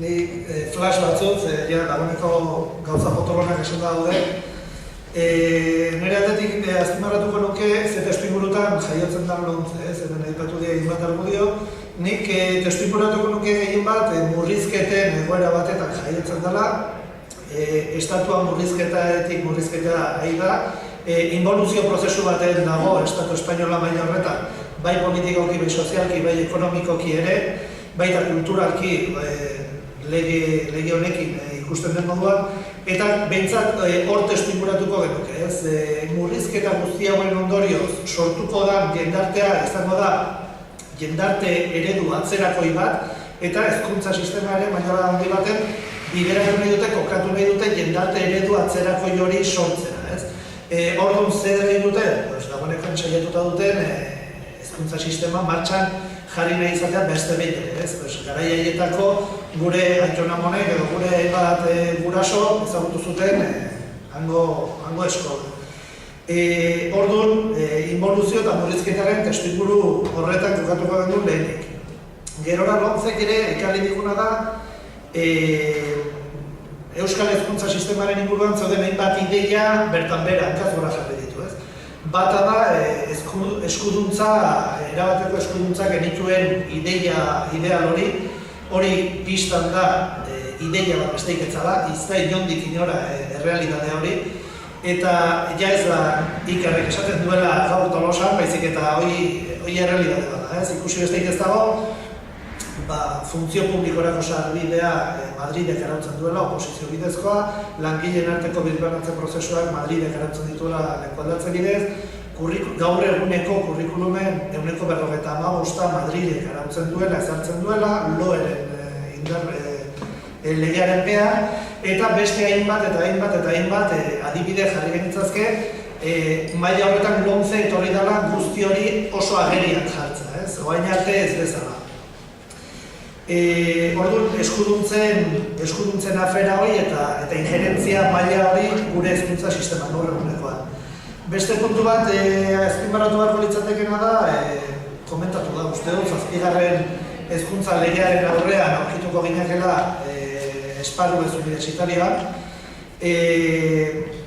Ni flash batzut, dagoeneko gauza potolonak esan daude. Nire aldetik azpimarratuko nuke ze testuingurutan jaiotzen da lomce, zeren aipatu dira hainbat argudio. Nik testuinguratuko nuke gehien bat murrizketen egoera batetan jaiotzen dela. Estatua murrizketa ari da. Involuzio prozesu baten dago Estatu Espainola maila horretan, bai politikoki, bai sozialki, bai ekonomikoki ere, baita kulturalki lege honekin ikusten den moduan, eta behintzat hor testuinguratuko genuke, ez? Murrizketa guzti hauen ondorioz sortuko da jendartea, izango da jendarte eredu atzerakoi bat, eta hezkuntza sistema ere maila handi baten bideratu nahi dute, kokatu nahi dute jendarte eredu atzerakoi hori sortzea, ez? Orduan zer egin dute, dagoenekan saiatuta duten hezkuntza sistema martxan jarri nahi izatea beste behin ere, ez? Garai haietako gure aitonamonek edo gure hainbat guraso ezagutu zuten hango eskola. Orduan, involuzio eta murrizketaren testuinguru horretan kokatuko genuen lehenik. Gerora lomcek ere ekarri diguna da Euskal Hezkuntza Sistemaren inguruan zauden hainbat ideia bertan bera, hankaz jarri ditu, ez? Bata da, eskuduntza, erabateko eskuduntza genituen ideal hori pistan da ideia bat besteik etzala, izta inondik inora errealitate hori, eta ja ez da ikarrek esaten duela gaur Tolosan, baizik eta hori errealitate da, ez? Ikusi besteik ez dago, funtzio publikorako sarbidea Madridek arautzen duela, oposizio bidezkoa, langileen arteko birbanatze prozesuak Madridek arautzen dituela lekualdatze bidez, gaur eguneko kurrikulumen 95% Madridek arautzen duela, ezartzen duela, loeren legearen pean, eta beste hainbat adibide jarri genitzazke, maila horretan lomce etorri dela guzti hori oso agerian jartza, ez? Oain arte ez bezala. Orduan, eskuduntzen afera hori eta injerentzia maila hori gure hezkuntza sistema gaur egunekoa. Beste puntu bat, azpimarratu beharko litzatekena da, komentatu da, uste dut, 7. hezkuntza legearen aurrean aurkituko ginekela esparru ez unibertsitarioan.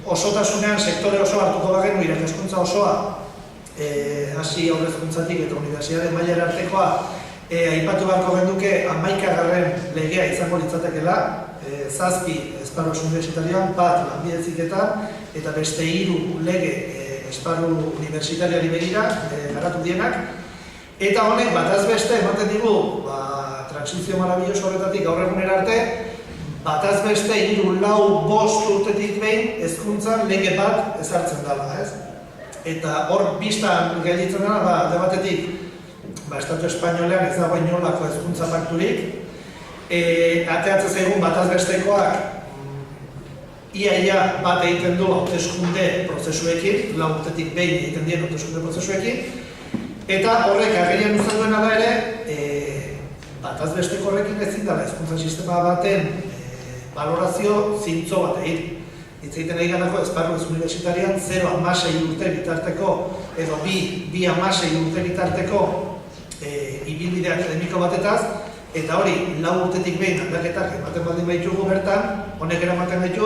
Osotasunean sektore oso hartuko bagenu irakaskuntza osoa, hasi aurrezkuntzatik eta unibertsitate mailaren artekoa, aipatu beharko genduke 11. legea izango litzatekela, 7 esparru unibertsitarioan, bat lanbide heziketan, eta beste 3 lege esparru unibertsitariari begira garatu dienak. Eta honek bataz beste ematen digu, transizio marabilloso horretatik gaur egunera arte, bataz beste 3, 4, 5 urtetik behin hezkuntzan lege bat ezartzen dela, ez? Eta hor bistan gelditzen dela da, alde batetik, Estatu Espainolean ez dago inolako hezkuntza pakturik, ateatzen zaigun bataz bestekoak ia bat egiten du hauteskunde prozesuekin, 4 urtetik behin egiten dien hauteskunde prozesuekin, eta horrek agerian uzten duena da ere, bataz besteko horrekin ezin dela hezkuntza sistema baten valorazio zintzo bat egin. Hitz egiten ari ganako esparru ez unibertsitarioan 0-16 urte bitarteko edo 2-16 urte bitarteko ibilbide akademiko batetaz, eta hori 4 urtetik behin aldaketak ematen baldin baitugu bertan, honek eramaten baitu,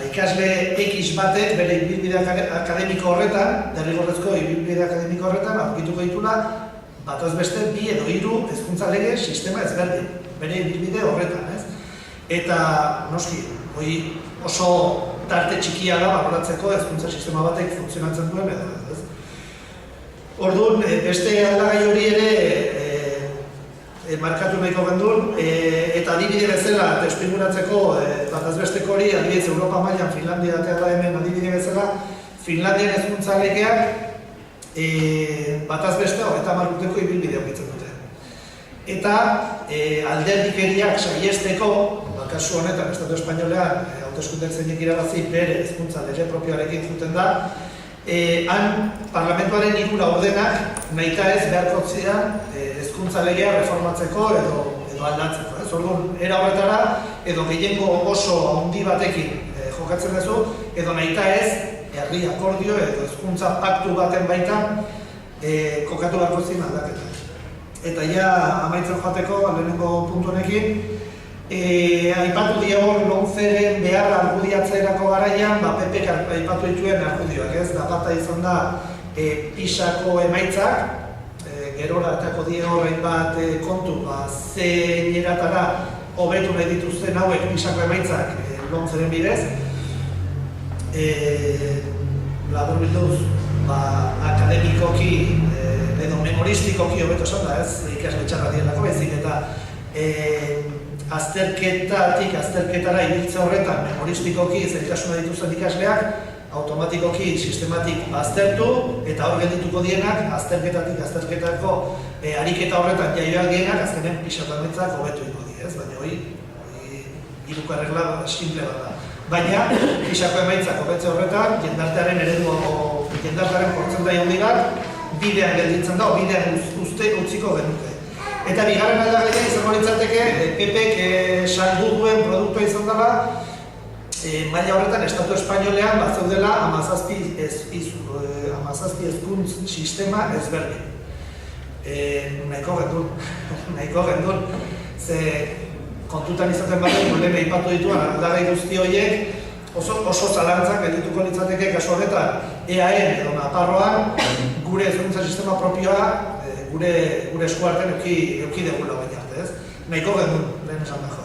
ikasle X batek bere ibilbide akademiko horretan, derrigorrezko ibilbide akademiko horretan, aurkituko ditula, bataz beste 2 edo 3 hezkuntza lege sistema ezberdin, bere ibilbide horretan, ez? Eta, noski, hori oso tarte txikia da baloratzeko hezkuntza sistema batek funtzionatzen duen edo, ez? Orduan, beste aldagai hori ere markatu nahiko gendun, eta adibide bezala testuinguratzeko bataz besteko hori, adibidez Europa mailan Finlandia da hemen adibide bezala, Finlandian hezkuntza legeak bataz beste 30 urteko ibilbide aurkitzen dute. Eta alderdikeriak saihesteko, kasu honetan Estatu Espainolean hauteskundek zeinek irabazi bere hezkuntza lege propioarekin zuten da, han parlamentuaren 3 laurdenak nahita ez beharko zidan hezkuntza legea reformatzeko edo aldatzeko. Orduan, era horretara, edo gehiengo oso handi batekin jokatzen duzu, edo nahita ez herri akordio edo hezkuntza paktu baten baitan kokatu beharko zidan aldaketak. Eta ja amaitzen joateko lehenengo puntu honekin, Aipatu diego lomceren behar argudiatzerako garaian, PPk aipatu dituen argudioak, ez? Da bata izan da PISako emaitzak, gerora etako die horrein bat kontu, zein eratara hobetu nahi dituzten hauek PISako emaitzak lomceren bidez. Labur bilduz, akademikoki edo memoristikoki hobeto esan da, ez? Ikasle txarra dielako bezik eta azterketara ibiltze horretan memoristikoki zailtasuna dituzten ikasleak automatikoki sistematik aztertu eta hor geldituko dienak azterketako ariketa horretan jaio aldienak azkenen PISako emaitzak hobetu ingo die, ez? Baina hori hiruko erregla simple bat da. Baina PISako emaitzak hobetze horretan jendartearen jendartearen portzentai handi bat bidean gelditzen da, bidean utziko genuke. Eta bigarren aldagaia izango litzateke, PPk saldu duen produktua izan dela, maila horretan Estatu Espainolean zeudela 17 hezkuntz sistema ezberdin. Nahiko gendun. Ze kontutan izaten baten, lehen aipatu dituen aldagai guzti horiek, oso zalantzak geldituko litzateke kasu horretan EAEn edo Nafarroan gure hezkuntza sistema propioa gure eskuartean eduki degula baina, ez? Nahiko gendun, lehen esan dago.